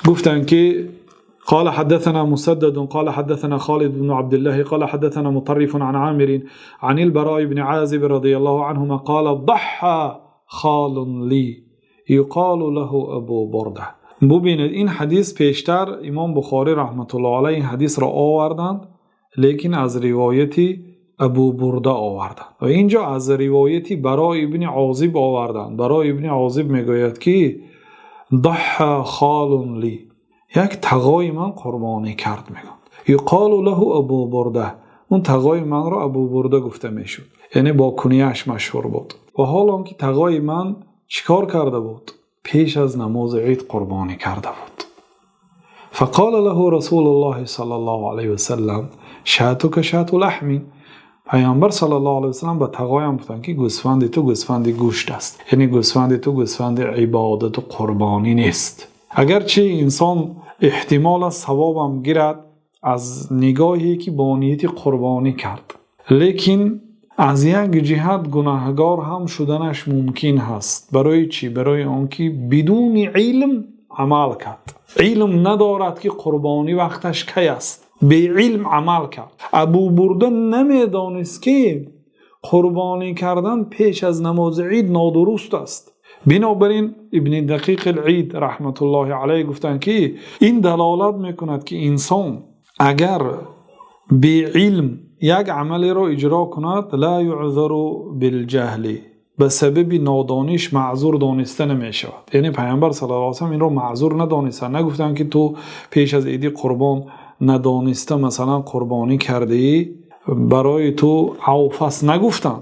گفتن که قال حدثنا مسدد قال حدثنا خالد بن عبد الله قال حدثنا مطرف عن عامر عن البراء بن عازب رضي الله عنهما قال ضحى خال لي يقال له ابو برده. ببینید این حدیث پیشتر امام بخاری رحمت الله علیه این حدیث را آوردند، لیکن از روایتی ابو برده آوردند و اینجا از روایتی براء ابن عازب آوردند. براء ابن عازب میگوید که ضحى خال لی، یک تقای من قربانی کرد میگن. یقال له ابو برده، اون تقای من را ابو برده گفته میشد، یعنی با کنیه‌اش مشهور بود. و حالا که تقای من چیکار کرده بود؟ پیش از نماز عید قربانی کرده بود. فقال له رسول الله صلی الله علیه و سلم شاتک شات لحم. پیامبر صلی الله علیه و سلم به تقایم گفتن که گوسفند تو گوسفند گوشت است، یعنی گوسفند تو گوسفند عبادت و قربانی نیست. اگرچه انسان احتمال از ثوابم گیرد از نگاهی که با نیت قربانی کرد، لیکن از یک جهت گناهگار هم شدنش ممکن هست. برای چی؟ برای آنکه بدون علم عمل کرد، علم ندارد که قربانی وقتش کی است، به علم عمل کرد. ابو برده نمیدانست که قربانی کردن پیش از نماز عید نادرست است. بنابراین ابن دقیق العید رحمت الله علیه گفتن که این دلالت میکند که انسان اگر به علم یک عملی را اجرا کند لا یعذر بالجهل، به سبب نادانیش معذور دانسته نمی شود. یعنی پیامبر صلی الله علیه و سلم این را معذور ندانستن، نگفتن که تو پیش از عید قربان ندانسته مثلا قربانی کرده ای برای تو عوف است، نگفتن،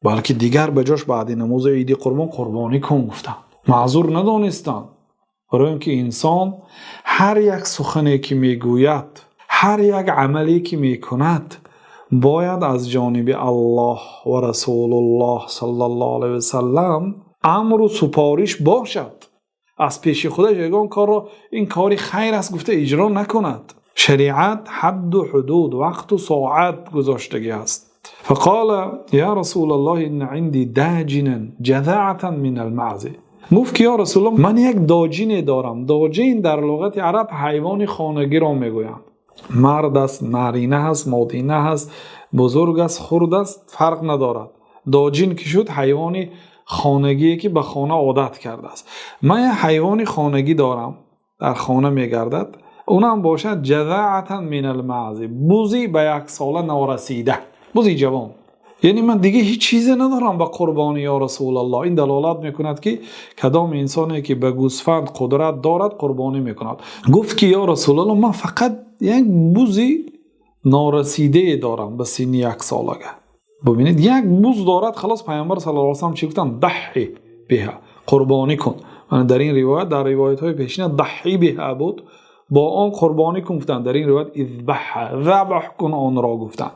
بلکه دیگر بجاش بعد نماز عید قربان قربانی کن گفتن. معذور ندانستن، برای اینکه انسان هر یک سخنی که میگوید، هر یک عملی که میکند باید از جانب الله و رسول الله صلی الله علیه و سلم امر و سپارش باشد. از پیش خودش یگان کار را این کاری خیر است گفته اجرا نکند. شریعت حد و حدود، وقت و ساعت گذاشتگی است. فقال یا رسول الله ان عندي داجنا جذعه من المعز. گفت که یا رسول الله من یک داجین دارم. داجین در لغت عرب حیوان خانگی را میگویند. مرد است، نارینه است، مادینه است، بزرگ است، خرد است، فرق ندارد. داجین که شد حیوان خانگی که به خانه عادت کرده است. من یک حیوان خانگی دارم در خانه میگردد، اونم باشد جذعه من المعز، بوزی به 1 ساله نورسیده، بوزی جوان. یعنی من دیگه هیچ چیزی ندارم به قربانی یا رسول الله. این دلالت میکند که کدام انسانی که به گوسفند قدرت دارد قربانی میکند. گفت که یا رسول الله من فقط یک بوزی نارسیده دارم به سن 1 سالگی. ببینید یک بوز دارد، خلاص پیامبر صلی الله علیه و سلم چی گفتن؟ ضحی بها، قربانی کن. من در این روایت، در روایت های پیشین ضحی بها بود، با آن قربانی کن گفتن. در این روایت اذبح، ذبح کن آن را گفتن.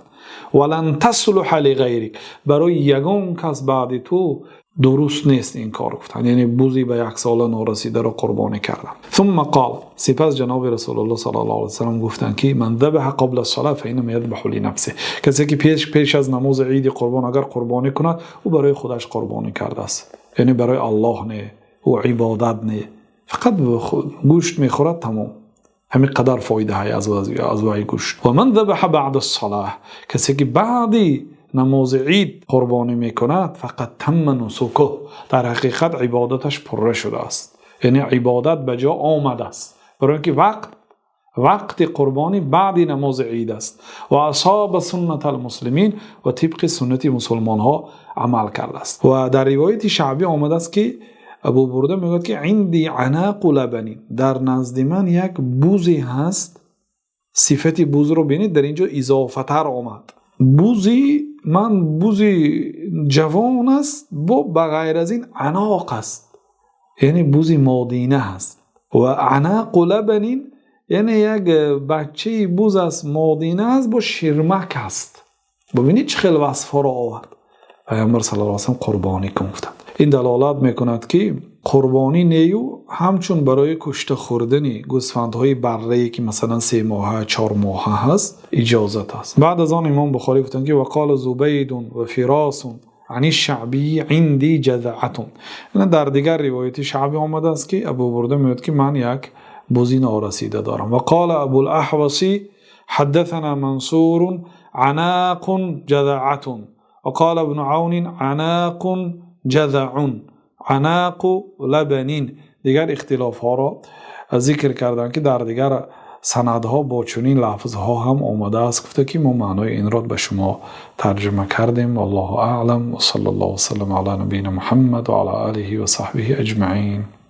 ولن تصلح لغیرک، برای یگان کس بعد تو درست نیست این کار گفتن. یعنی بوزی به 1 ساله نارسیده را قربانی کردن. ثم قال، سپس جناب رسول الله صلی الله علیه و سلم گفتن که من ذبح قبل الصلاه فانما یذبح لنفسه. کسی که پیش از نماز عید قربان اگر قربانی کند او برای خودش قربانی کرده است، یعنی برای الله نه، او عبادت نه، فقط گوشت میخورد، تمام. همین قدر فایده های از وای گوشت. و من ذبح بعد الصلاه، کسی که بعدی نماز عید قربانی میکند فقط تم نسکه، در حقیقت عبادتش پره شده است، یعنی عبادت به جا آمده است، برای اینکه وقت قربانی بعد نماز عید است. و اصاب سنت المسلمین، و طبق سنت مسلمان ها عمل کرده است. و در روایت شعبی آمده است که ابو برده میگوید که عندي عناق لبنی، در نزد من یک بوزی هست. صفت بوز رو ببینید در اینجا اضافه تر آمد. بوزی جوان است، بغیر از این عناق است، یعنی بوزی مادینه هست. و عناق لبنین یعنی یک بچه بوز است، مادینه است، با شرمک است. ببینید چه خیلی وصفا را آورد. پیامبر صلی الله علیه و سلم قربانی کن گفتند. این دلالت میکند که قربانی نیو همچون برای کشته خوردنی گوسفندهای بره‌ای که مثلا 3 ماهه 4 ماهه هست اجازت است. بعد از آن امام بخاری گفتند که وقال زبید و فراس عن الشعبی عندي جذعه. یعنی در دیگر روایت شعبی آمده است که ابو برده میگوید که من یک بزی نارسیده دارم. و قال ابو الاحوصی حدثنا منصور عناق جذعة و قال ابن عون عناق جذع عناق لبن. دیگر اختلاف ها را ذکر کردن که در دیگر سندها با چنین لفظها هم آمده است. گفته که ما معنای این را به شما ترجمه کردیم. والله اعلم و صلی الله وسلم علی نبینا محمد و علی آله و صحبه اجمعین.